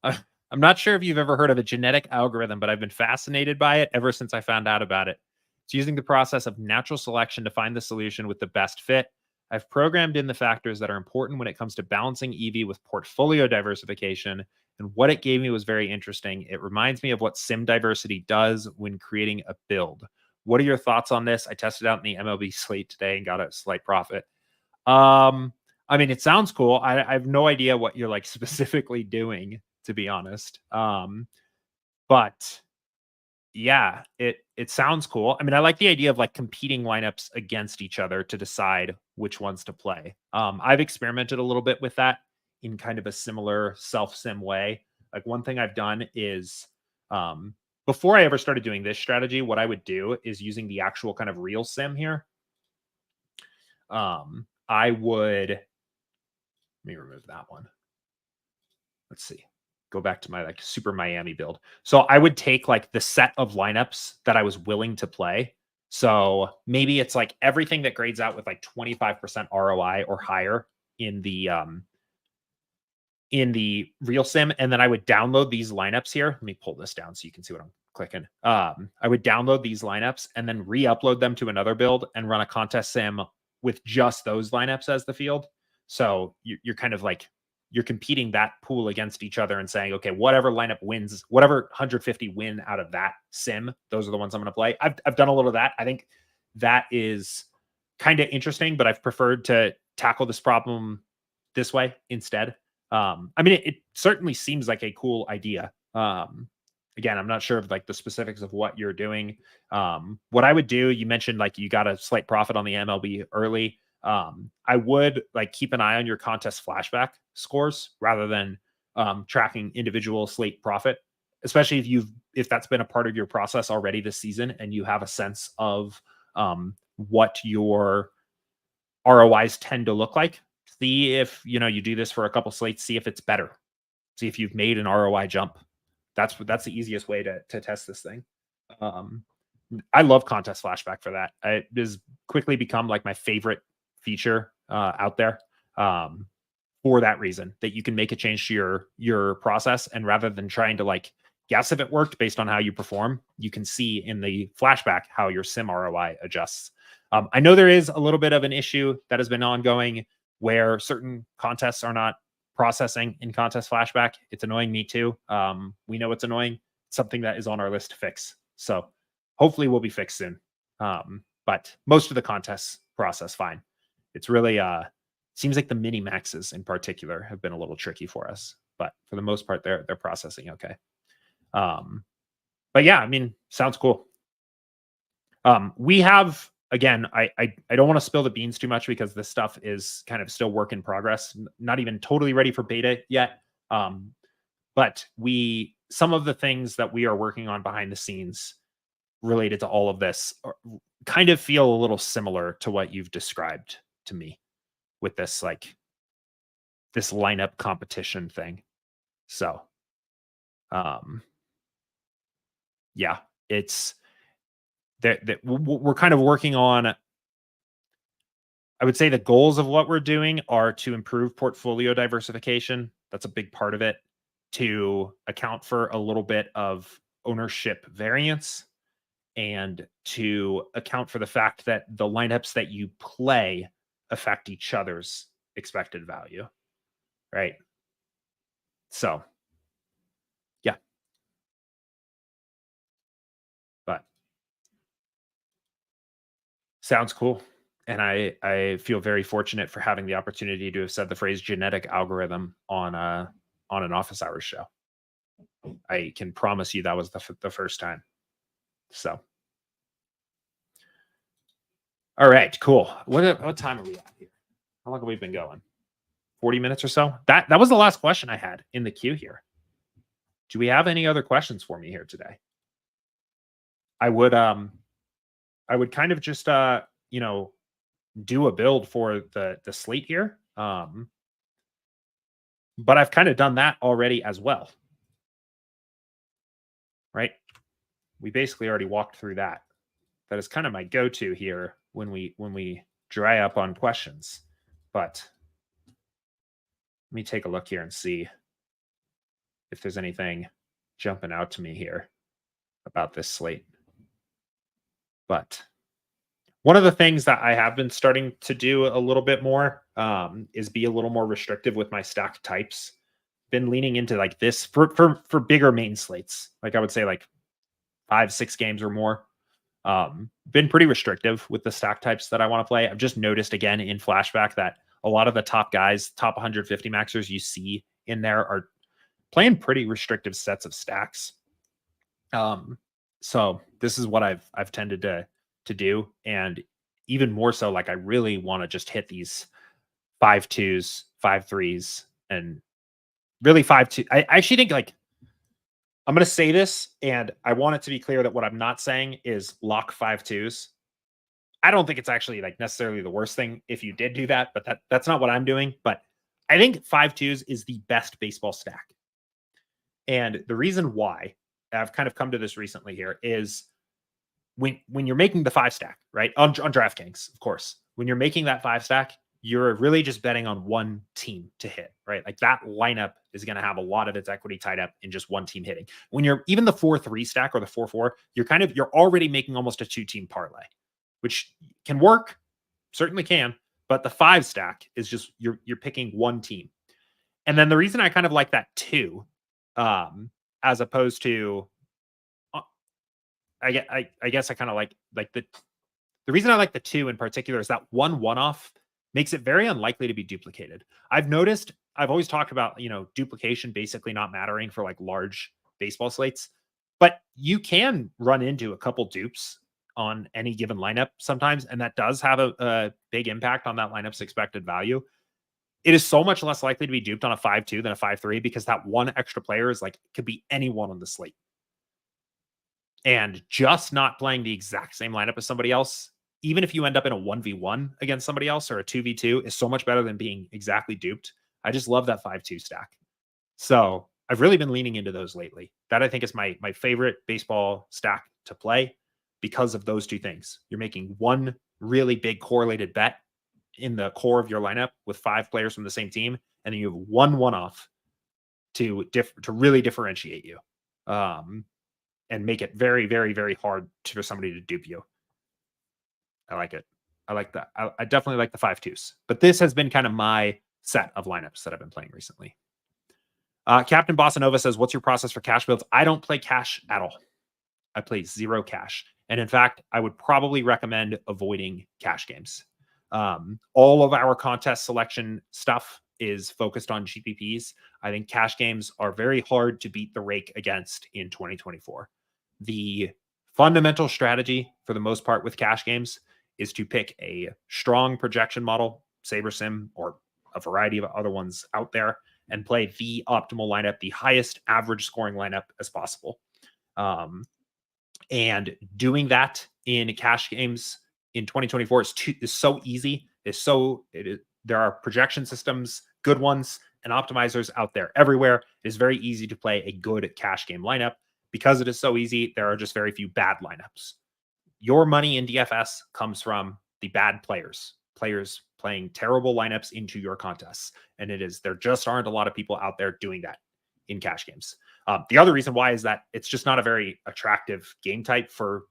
I'm not sure if you've ever heard of a genetic algorithm, but I've been fascinated by it ever since I found out about it. It's using the process of natural selection to find the solution with the best fit. I've programmed in the factors that are important when it comes to balancing EV with portfolio diversification, and what it gave me was very interesting. It reminds me of what sim diversity does when creating a build. What are your thoughts on this? I tested out in the MLB slate today and got a slight profit. I mean, it sounds cool. I have no idea what you're like specifically doing, to be honest. But yeah, it sounds cool. I mean, I like the idea of like competing lineups against each other to decide which ones to play. I've experimented a little bit with that in kind of a similar self-sim way. Like one thing I've done is before I ever started doing this strategy, what I would do is using the actual kind of real sim here. I would, let me remove that one. Let's see. Go back to my like super Miami build. So I would take like the set of lineups that I was willing to play. So maybe it's like everything that grades out with like 25% ROI or higher in the real sim. And then I would download these lineups here. Let me pull this down so you can see what I'm clicking. I would download these lineups and then re-upload them to another build and run a contest sim with just those lineups as the field. So you're kind of like, you're competing that pool against each other and saying, okay, whatever lineup wins, whatever 150 win out of that sim, those are the ones I'm going to play. I've done a little of that. I think that is kind of interesting, but I've preferred to tackle this problem this way instead. I mean, it certainly seems like a cool idea. Again, I'm not sure of like the specifics of what you're doing. What I would do, you mentioned like you got a slight profit on the MLB early. I would like keep an eye on your contest flashback scores rather than tracking individual slate profit, especially if that's been a part of your process already this season and you have a sense of what your ROIs tend to look like. See if you do this for a couple slates, see if it's better. See if you've made an ROI jump. That's the easiest way to test this thing. I love contest flashback for that. It has quickly become like my favorite feature out there for that reason, that you can make a change to your process, and rather than trying to like guess if it worked based on how you perform, you can see in the flashback how your sim ROI adjusts. I know there is a little bit of an issue that has been ongoing where certain contests are not processing in contest flashback. It's annoying me too. We know it's annoying. It's something that is on our list to fix. So hopefully we'll be fixed soon. But most of the contests process fine. It's really seems like the mini maxes in particular have been a little tricky for us, but for the most part they're processing okay. But yeah, I mean, sounds cool. We have, again, I don't want to spill the beans too much because this stuff is kind of still work in progress, not even totally ready for beta yet. But some of the things that we are working on behind the scenes related to all of this kind of feel a little similar to what you've described to me with this this lineup competition thing. So yeah, it's that we're kind of working on. I would say the goals of what we're doing are to improve portfolio diversification. That's a big part of it, to account for a little bit of ownership variance, and to account for the fact that the lineups that you play affect each other's expected value, right? So, yeah. But sounds cool. And I feel very fortunate for having the opportunity to have said the phrase genetic algorithm on an office hours show. I can promise you that was the first time. So, all right, cool. What time are we at here? How long have we been going? 40 minutes or so? That was the last question I had in the queue here. Do we have any other questions for me here today? I would kind of just do a build for the slate here. But I've kind of done that already as well. Right? We basically already walked through that. That is kind of my go-to here when we dry up on questions. But let me take a look here and see if there's anything jumping out to me here about this slate. But one of the things that I have been starting to do a little bit more is be a little more restrictive with my stack types. Been leaning into like this for bigger main slates. Like I would say like 5-6 games or more. Been pretty restrictive with the stack types that I want to play. I've just noticed again in flashback that a lot of the top guys, top 150 maxers you see in there are playing pretty restrictive sets of stacks. So this is what I've tended to do, and even more so, like I really want to just hit these 5-2s, 5-3s, and really 5-2. I actually think like I'm going to say this, and I want it to be clear that what I'm not saying is lock 5-2s. I don't think it's actually like necessarily the worst thing if you did do that, but that's not what I'm doing. But I think 5-2s is the best baseball stack. And the reason why I've kind of come to this recently here is when you're making the 5 stack, right? On DraftKings, of course, when you're making that 5 stack, you're really just betting on one team to hit, right? Like that lineup is going to have a lot of its equity tied up in just one team hitting. When you're even the 4-3 stack or the 4-4, you're already making almost a 2-team parlay, which can work, certainly can, but the 5 stack is just you're picking one team. And then the reason I kind of like that too, as opposed to I guess I kind of like the reason I like the 2 in particular is that one-off makes it very unlikely to be duplicated. I've always talked about, duplication basically not mattering for like large baseball slates, but you can run into a couple dupes on any given lineup sometimes, and that does have a big impact on that lineup's expected value. It is so much less likely to be duped on a 5-2 than a 5-3 because that one extra player is like could be anyone on the slate. And just not playing the exact same lineup as somebody else, even if you end up in a 1v1 against somebody else or a 2v2, is so much better than being exactly duped. I just love that 5-2 stack. So I've really been leaning into those lately. That I think is my favorite baseball stack to play because of those two things. You're making one really big correlated bet in the core of your lineup with 5 players from the same team, and then you have one-off to really differentiate you. And make it very, very, very hard for somebody to dupe you. I like it. I like that. I definitely like the 5-2s, but this has been kind of my set of lineups that I've been playing recently. Captain Bossa Nova says, what's your process for cash builds? I don't play cash at all. I play 0 cash. And in fact, I would probably recommend avoiding cash games. All of our contest selection stuff is focused on GPPs. I think cash games are very hard to beat the rake against in 2024. The fundamental strategy for the most part with cash games is to pick a strong projection model, SaberSim, or a variety of other ones out there, and play the optimal lineup, the highest average scoring lineup as possible. And doing that in cash games in 2024 is so easy. There are projection systems, good ones, and optimizers out there everywhere. It is very easy to play a good cash game lineup. Because it is so easy, there are just very few bad lineups. Your money in DFS comes from the bad players playing terrible lineups into your contests. And there just aren't a lot of people out there doing that in cash games. The other reason why is that it's just not a very attractive game type for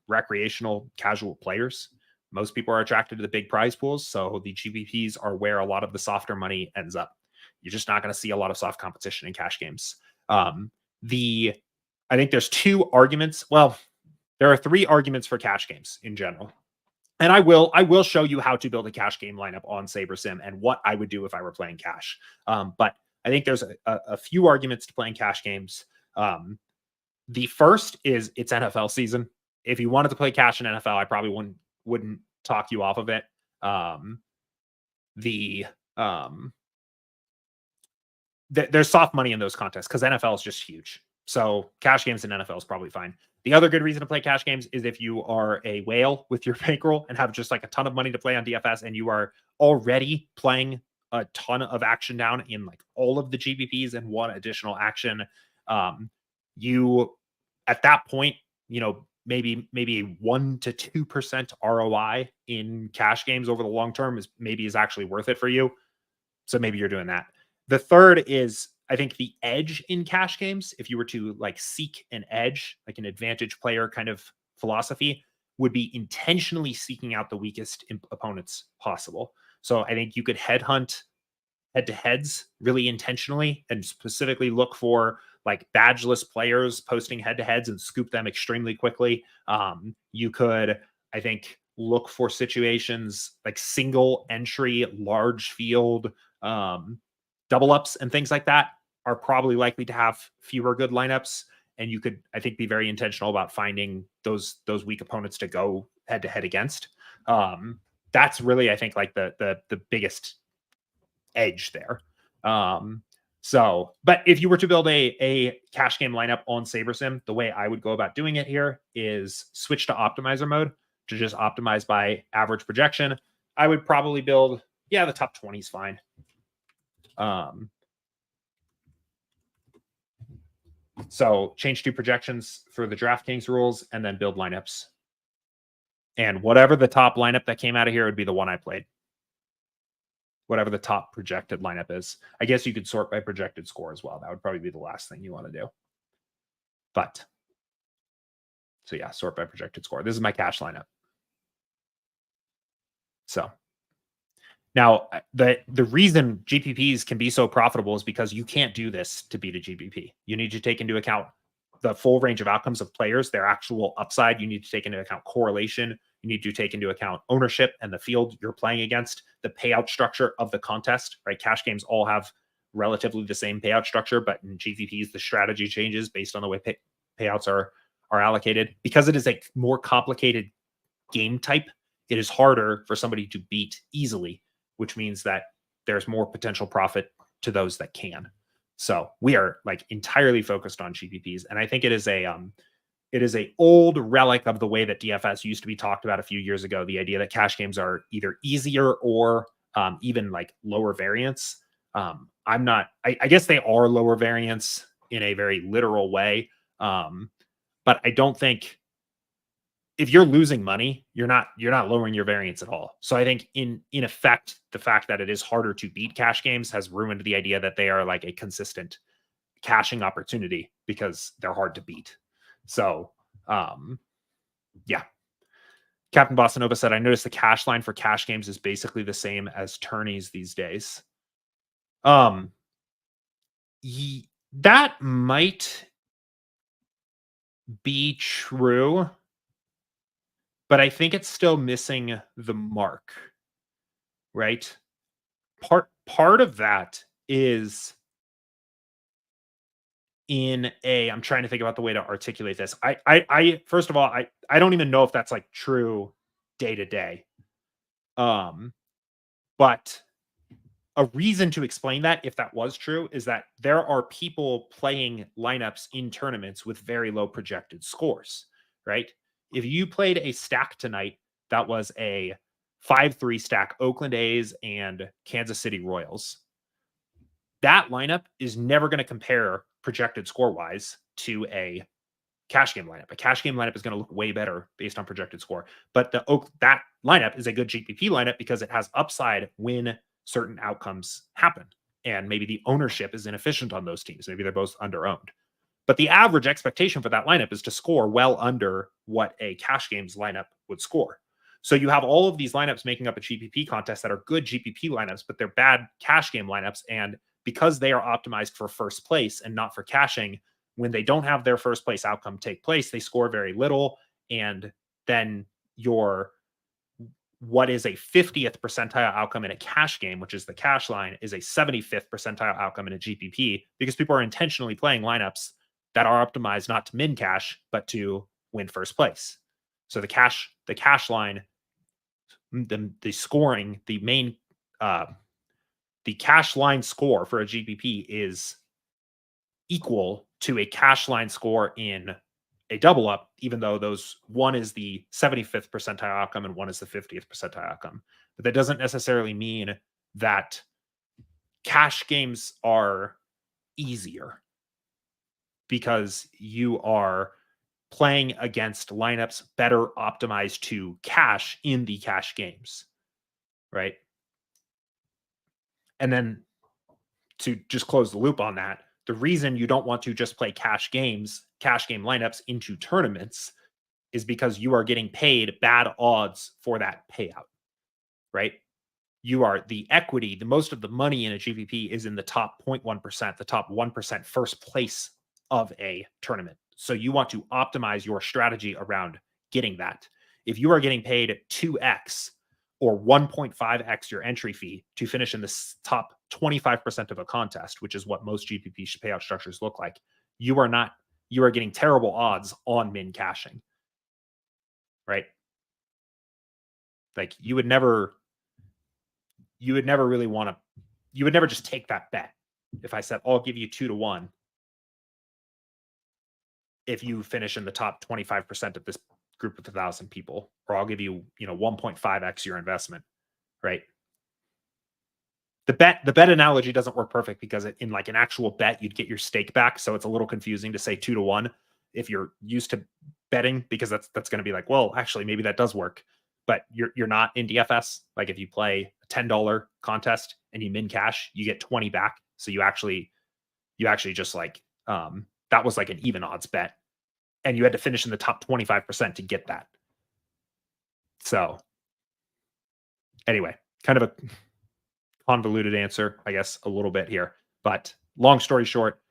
recreational casual players. Most people are attracted to the big prize pools. So the GPPs are where a lot of the softer money ends up. You're just not going to see a lot of soft competition in cash games. I think there's 2 arguments. Well, there are 3 arguments for cash games in general. And I will show you how to build a cash game lineup on SaberSim and what I would do if I were playing cash. But I think there's a few arguments to playing cash games. The first is it's NFL season. If you wanted to play cash in NFL, I probably wouldn't talk you off of it. There's soft money in those contests because NFL is just huge. So cash games in NFL is probably fine. The other good reason to play cash games is if you are a whale with your bankroll and have just like a ton of money to play on DFS and you are already playing a ton of action down in like all of the GPPs and one additional action. You at that point, maybe a 1 to 2% ROI in cash games over the long term is actually worth it for you. So maybe you're doing that. The third is, I think, the edge in cash games. If you were to like seek an edge, like an advantage player kind of philosophy, would be intentionally seeking out the weakest opponents possible. So I think you could headhunt head-to-heads really intentionally and specifically look for like badgeless players posting head-to-heads and scoop them extremely quickly. You could, I think, look for situations like single entry, large field, double ups and things like that are probably likely to have fewer good lineups. And you could, I think, be very intentional about finding those weak opponents to go head to head against. That's really, I think, like the biggest edge there. So, but if you were to build a cash game lineup on SaberSim, the way I would go about doing it here is switch to optimizer mode to just optimize by average projection. I would probably build, the top 20 is fine. So change to projections for the DraftKings rules and then build lineups. And whatever the top lineup that came out of here would be the one I played. Whatever the top projected lineup is. I guess you could sort by projected score as well. That would probably be the last thing you want to do. But, so yeah, sort by projected score. This is my cash lineup. So now the reason GPPs can be so profitable is because you can't do this to beat a GPP. You need to take into account the full range of outcomes of players, their actual upside. You need to take into account correlation. You need to take into account ownership and the field you're playing against, the payout structure of the contest, right? Cash games all have relatively the same payout structure, but in GPPs, the strategy changes based on the way payouts are allocated. Because it is a more complicated game type, it is harder for somebody to beat easily, which means that there's more potential profit to those that can. So we are like entirely focused on GPPs. And I think it is a old relic of the way that DFS used to be talked about a few years ago. The idea that cash games are either easier or even like lower variance. I guess they are lower variance in a very literal way. But I don't think if you're losing money, you're not lowering your variance at all. So I think in effect, the fact that it is harder to beat cash games has ruined the idea that they are like a consistent cashing opportunity because they're hard to beat. So, yeah. Captain Boston Nova said, I noticed the cash line for cash games is basically the same as tourneys these days. That might be true, but I think it's still missing the mark, right? Part of that is I'm trying to think about the way to articulate this. I first of all, I don't even know if that's like true day to day. But a reason to explain that, if that was true, is that there are people playing lineups in tournaments with very low projected scores, right? If you played a stack tonight that was a 5-3 stack, Oakland A's and Kansas City Royals, that lineup is never going to compare projected score-wise to a cash game lineup. A cash game lineup is going to look way better based on projected score. But that lineup is a good GPP lineup because it has upside when certain outcomes happen. And maybe the ownership is inefficient on those teams. Maybe they're both under-owned. But the average expectation for that lineup is to score well under what a cash games lineup would score. So you have all of these lineups making up a GPP contest that are good GPP lineups, but they're bad cash game lineups. And because they are optimized for first place and not for cashing, when they don't have their first place outcome take place, they score very little. And then what is a 50th percentile outcome in a cash game, which is the cash line, is a 75th percentile outcome in a GPP because people are intentionally playing lineups that are optimized not to min cash, but to win first place. So the cash line, the scoring, the cash line score for a GPP is equal to a cash line score in a double up, even though one is the 75th percentile outcome and one is the 50th percentile outcome. But that doesn't necessarily mean that cash games are easier because you are playing against lineups better optimized to cash in the cash games, right? And then to just close the loop on that, the reason you don't want to just play cash game lineups into tournaments is because you are getting paid bad odds for that payout, right? You are the equity, the most of the money in a GPP is in the top 0.1%, the top 1% first place of a tournament. So you want to optimize your strategy around getting that. If you are getting paid 2x or 1.5x your entry fee to finish in the top 25% of a contest, which is what most GPP payout structures look like, you are getting terrible odds on min cashing, right? Like you would never really want to, you would never just take that bet. If I said, I'll give you 2-1 if you finish in the top 25% of this group of 1,000 people, or I'll give you, 1.5x your investment, right? The bet analogy doesn't work perfect because in like an actual bet, you'd get your stake back. So it's a little confusing to say 2-1 if you're used to betting, because that's going to be like, well, actually, maybe that does work. But you're not in DFS. Like if you play a $10 contest and you min cash, you get 20 back. So you actually just like that was like an even odds bet, and you had to finish in the top 25% to get that. So anyway, kind of a convoluted answer, I guess, a little bit here. But long story short,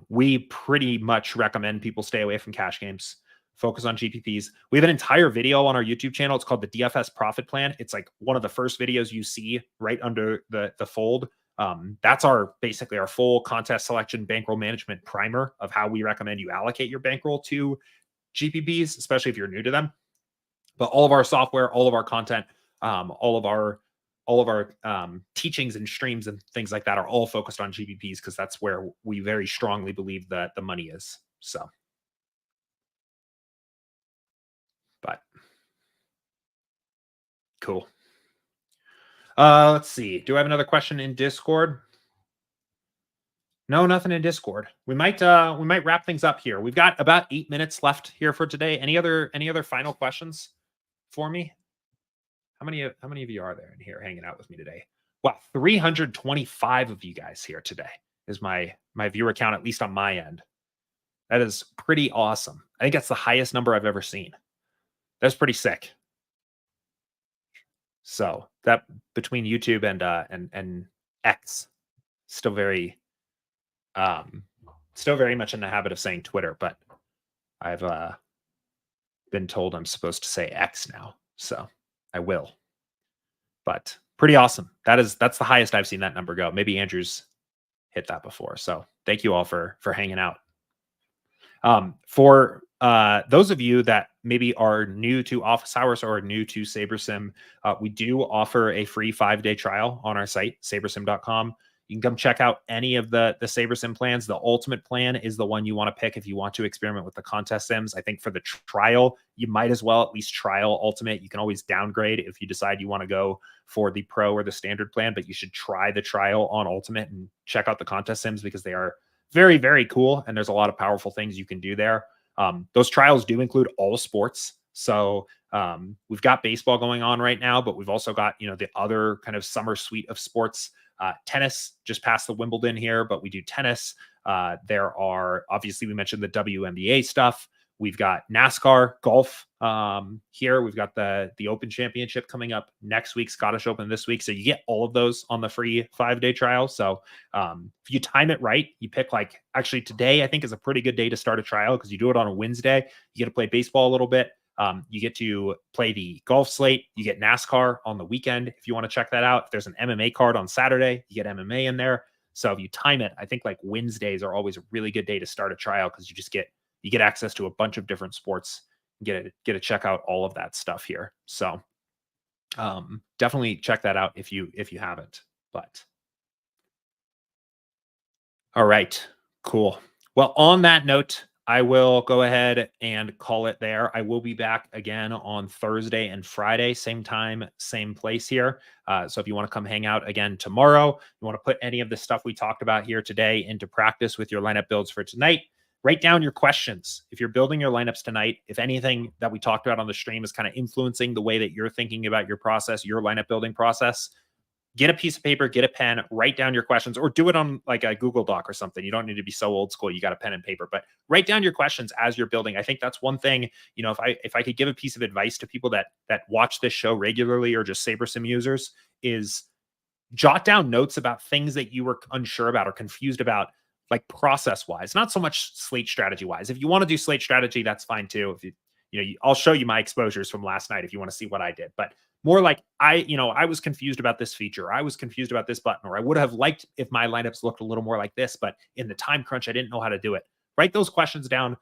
we pretty much recommend people stay away from cash games. Focus on GPPs. We have an entire video on our YouTube channel. It's called the DFS Profit Plan. It's like one of the first videos you see right under the fold. That's basically our full contest selection bankroll management primer of how we recommend you allocate your bankroll to GPPs, especially if you're new to them. But all of our software, all of our content, all of our teachings and streams and things like that are all focused on GPPs because that's where we very strongly believe that the money is. So. But cool. Let's see. Do I have another question in Discord? No, nothing in Discord. We might wrap things up here. We've got about 8 minutes left here for today. Any other final questions for me? How many of you are there in here hanging out with me today? Wow, 325 of you guys here today is my viewer count, at least on my end. That is pretty awesome. I think that's the highest number I've ever seen. That's pretty sick. So that between YouTube and X, still very much in the habit of saying Twitter, but I've been told I'm supposed to say X now, so I will. But pretty awesome. That's the highest I've seen that number go. Maybe Andrew's hit that before. So thank you all for hanging out. For those of you that maybe are new to office hours or are new to SaberSim, we do offer a free 5-day trial on our site, sabersim.com. You can come check out any of the SaberSim plans. The ultimate plan is the one you want to pick if you want to experiment with the contest sims. I think for the trial, you might as well at least trial ultimate. You can always downgrade if you decide you want to go for the pro or the standard plan, but you should try the trial on ultimate and check out the contest sims because they are very, very cool. And there's a lot of powerful things you can do there. Those trials do include all sports. So we've got baseball going on right now, but we've also got, the other kind of summer suite of sports. Tennis just passed the Wimbledon here, but we do tennis. There are, obviously, we mentioned the WNBA stuff. We've got NASCAR, golf here. We've got the Open Championship coming up next week, Scottish Open this week. So you get all of those on the free 5-day trial. So if you time it right, you pick actually today, I think is a pretty good day to start a trial because you do it on a Wednesday. You get to play baseball a little bit. You get to play the golf slate. You get NASCAR on the weekend if you want to check that out. If there's an MMA card on Saturday, you get MMA in there. So if you time it, I think Wednesdays are always a really good day to start a trial because you get access to a bunch of different sports. Get to check out all of that stuff here. So definitely check that out if you haven't. But all right, cool. Well, on that note, I will go ahead and call it there. I will be back again on Thursday and Friday, same time, same place here. So if you want to come hang out again tomorrow, you want to put any of the stuff we talked about here today into practice with your lineup builds for tonight, write down your questions. If you're building your lineups tonight, if anything that we talked about on the stream is kind of influencing the way that you're thinking about your process, your lineup building process, get a piece of paper, get a pen, write down your questions, or do it on like a Google Doc or something. You don't need to be so old school. You got a pen and paper, but write down your questions as you're building. I think that's one thing, you know, if I could give a piece of advice to people that watch this show regularly or just SaberSim users, is jot down notes about things that you were unsure about or confused about, like process wise, not so much slate strategy wise. If you want to do slate strategy, that's fine too. If I'll show you my exposures from last night if you want to see what I did, but more like I was confused about this feature. I was confused about this button, or I would have liked if my lineups looked a little more like this, but in the time crunch, I didn't know how to do it. Write those questions down.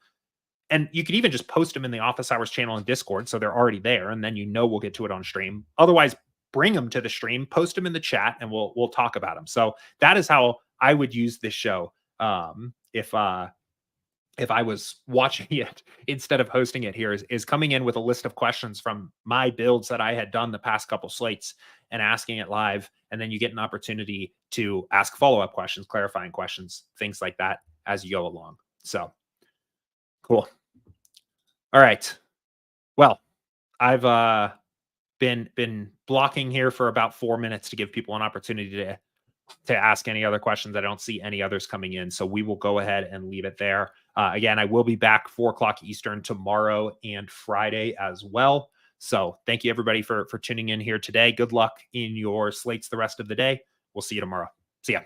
And you can even just post them in the office hours channel in Discord. So they're already there. And then, we'll get to it on stream. Otherwise, bring them to the stream, post them in the chat, and we'll talk about them. So that is how I would use this show. If I was watching it instead of hosting it here, is coming in with a list of questions from my builds that I had done the past couple slates and asking it live. And then you get an opportunity to ask follow-up questions, clarifying questions, things like that as you go along. So cool. All right. Well, I've been blocking here for about 4 minutes to give people an opportunity to ask any other questions. I don't see any others coming in, so we will go ahead and leave it there. Again, I will be back 4 o'clock Eastern tomorrow and Friday as well. So thank you everybody for tuning in here today. Good luck in your slates the rest of the day. We'll see you tomorrow. See ya.